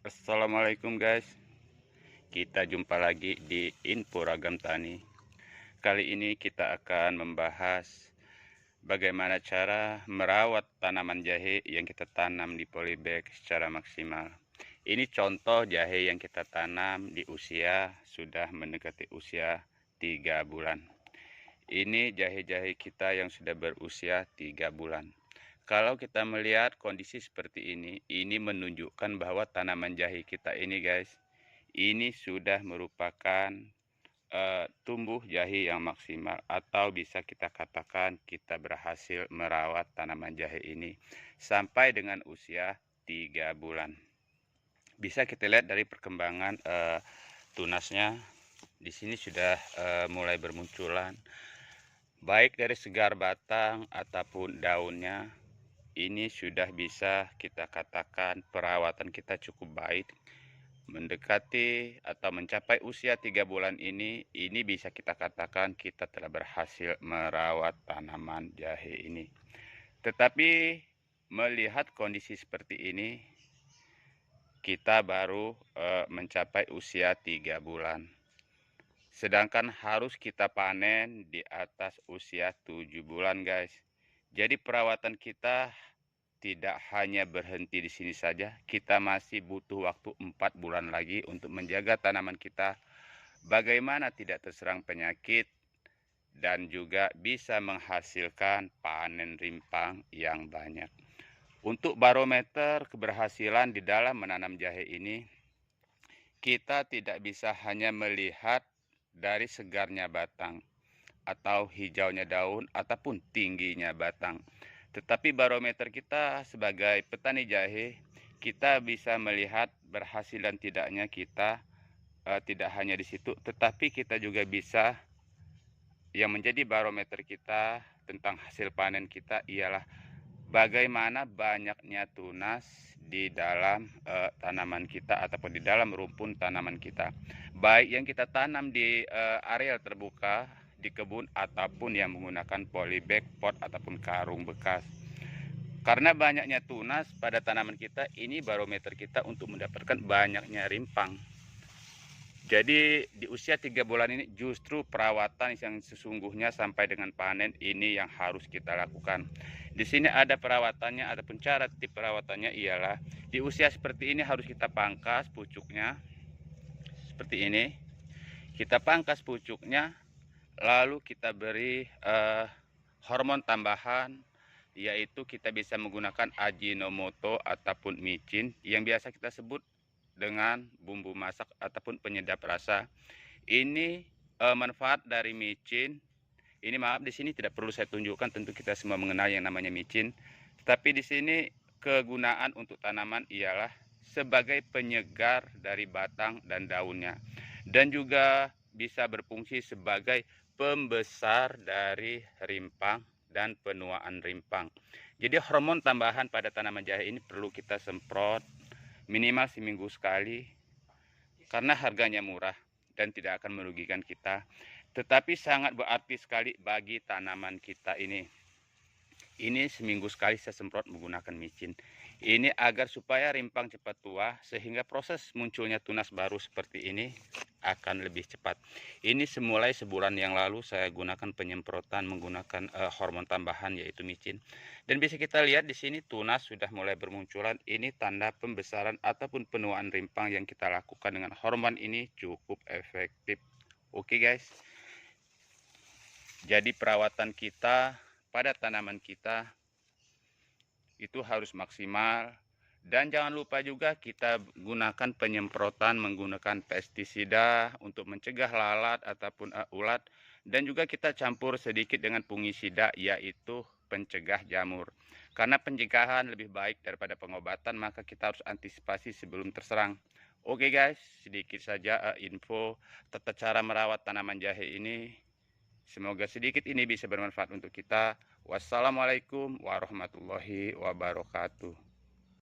Assalamualaikum guys, kita jumpa lagi di Info Ragam Tani. Kali ini kita akan membahas bagaimana cara merawat tanaman jahe yang kita tanam di polybag secara maksimal. Ini contoh jahe yang kita tanam di usia sudah mendekati usia 3 bulan. Ini jahe-jahe kita yang sudah berusia 3 bulan. Kalau kita melihat kondisi seperti ini menunjukkan bahwa tanaman jahe kita ini guys, ini sudah merupakan tumbuh jahe yang maksimal, atau bisa kita katakan kita berhasil merawat tanaman jahe ini sampai dengan usia 3 bulan. Bisa kita lihat dari perkembangan tunasnya. Di sini sudah mulai bermunculan, baik dari segar batang ataupun daunnya. Ini sudah bisa kita katakan perawatan kita cukup baik. Mendekati atau mencapai usia 3 bulan ini bisa kita katakan kita telah berhasil merawat tanaman jahe ini. Tetapi melihat kondisi seperti ini, kita baru mencapai usia 3 bulan. Sedangkan harus kita panen di atas usia 7 bulan guys. Jadi perawatan kita tidak hanya berhenti di sini saja, kita masih butuh waktu 4 bulan lagi untuk menjaga tanaman kita bagaimana tidak terserang penyakit dan juga bisa menghasilkan panen rimpang yang banyak. Untuk barometer keberhasilan di dalam menanam jahe ini, kita tidak bisa hanya melihat dari segarnya batang atau hijaunya daun ataupun tingginya batang. Tetapi barometer kita sebagai petani jahe, kita bisa melihat berhasil dan tidaknya kita tidak hanya di situ, tetapi kita juga bisa, yang menjadi barometer kita tentang hasil panen kita ialah bagaimana banyaknya tunas di dalam tanaman kita ataupun di dalam rumpun tanaman kita, baik yang kita tanam di areal terbuka di kebun ataupun yang menggunakan polybag pot ataupun karung bekas. Karena banyaknya tunas pada tanaman kita, ini barometer kita untuk mendapatkan banyaknya rimpang. Jadi di usia 3 bulan ini justru perawatan yang sesungguhnya sampai dengan panen ini yang harus kita lakukan. Di sini ada perawatannya, adapun cara tip perawatannya ialah di usia seperti ini harus kita pangkas pucuknya seperti ini. Kita pangkas pucuknya, lalu kita beri hormon tambahan, yaitu kita bisa menggunakan Ajinomoto ataupun micin yang biasa kita sebut dengan bumbu masak ataupun penyedap rasa. Ini manfaat dari micin. Ini maaf di sini tidak perlu saya tunjukkan, tentu kita semua mengenal yang namanya micin. Tetapi di sini kegunaan untuk tanaman ialah sebagai penyegar dari batang dan daunnya, dan juga bisa berfungsi sebagai pembesar dari rimpang dan penuaan rimpang. Jadi hormon tambahan pada tanaman jahe ini perlu kita semprot minimal seminggu sekali, karena harganya murah dan tidak akan merugikan kita, tetapi sangat berarti sekali bagi tanaman kita ini. Ini seminggu sekali saya semprot menggunakan micin. Ini agar supaya rimpang cepat tua, sehingga proses munculnya tunas baru seperti ini akan lebih cepat. Ini semulai sebulan yang lalu saya gunakan penyemprotan menggunakan hormon tambahan yaitu micin. Dan bisa kita lihat di sini tunas sudah mulai bermunculan. Ini tanda pembesaran ataupun penuaan rimpang yang kita lakukan dengan hormon ini cukup efektif. Oke guys. Jadi perawatan kita pada tanaman kita itu harus maksimal, dan jangan lupa juga kita gunakan penyemprotan menggunakan pestisida untuk mencegah lalat ataupun ulat, dan juga kita campur sedikit dengan fungisida yaitu pencegah jamur. Karena pencegahan lebih baik daripada pengobatan, maka kita harus antisipasi sebelum terserang. Oke guys, sedikit saja info tata cara merawat tanaman jahe ini. Semoga sedikit ini bisa bermanfaat untuk kita. Wassalamualaikum warahmatullahi wabarakatuh.